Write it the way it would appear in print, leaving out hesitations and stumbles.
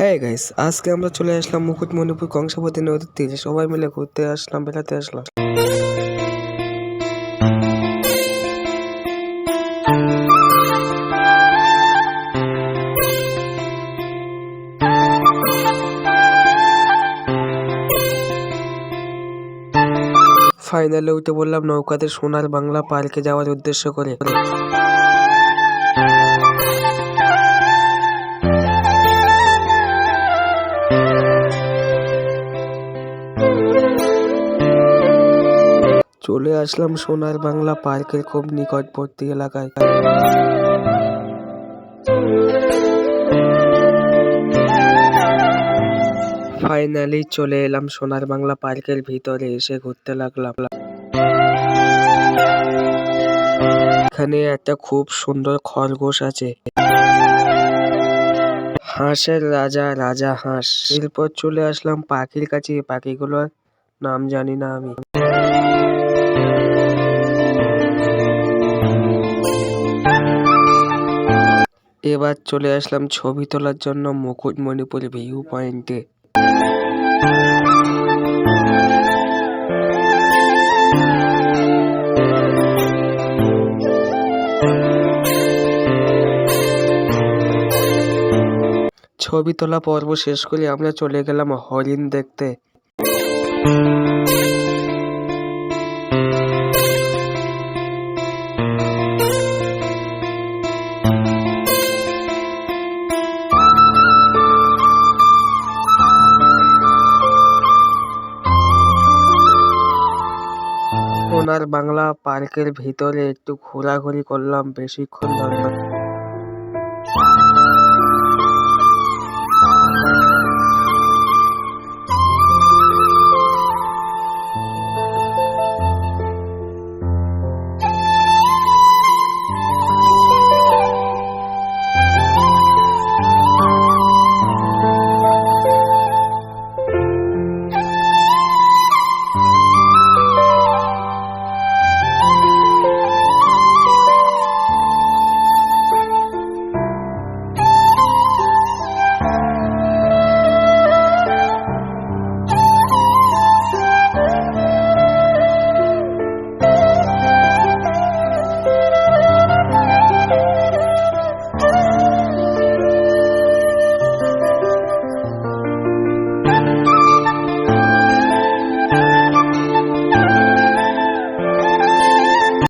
হ্যাঁ গাইস, আজকে আমরা চলে আসলাম মুকুটমণিপুর কংসাবতী নদীর তীরে। সবাই মিলে ঘুরতে আসলাম, বেড়াতে আসলাম। ফাইনালে উঠে বললাম নৌকাতে সোনার বাংলা পার্কে যাওয়ার উদ্দেশ্য করে। চলে আসলাম সোনার বাংলা পার্কের খুব নিকটবর্তী এলাকায়। ফাইনালি চলে এলাম সোনার বাংলা পার্কের ভিতরে, এসে ঘুরতে লাগলাম। এখানে একটা খুব সুন্দর খরগোশ আছে, হাঁসের রাজা, রাজা হাঁস। এরপর চলে আসলাম পাখির কাছে। পাখিগুলোর নাম জানি না আমি। এবার চলে আসলাম ছবি তোলার জন্য মুকুটমণিপুর ভিউ পয়েন্টে। ছবি তোলা পর্ব শেষ করে আমরা চলে গেলাম হরিণ দেখতে। সোনার বাংলা পার্কের ভিতরে একটু ঘোরাঘুরি করলাম বেশিক্ষণ ধরে।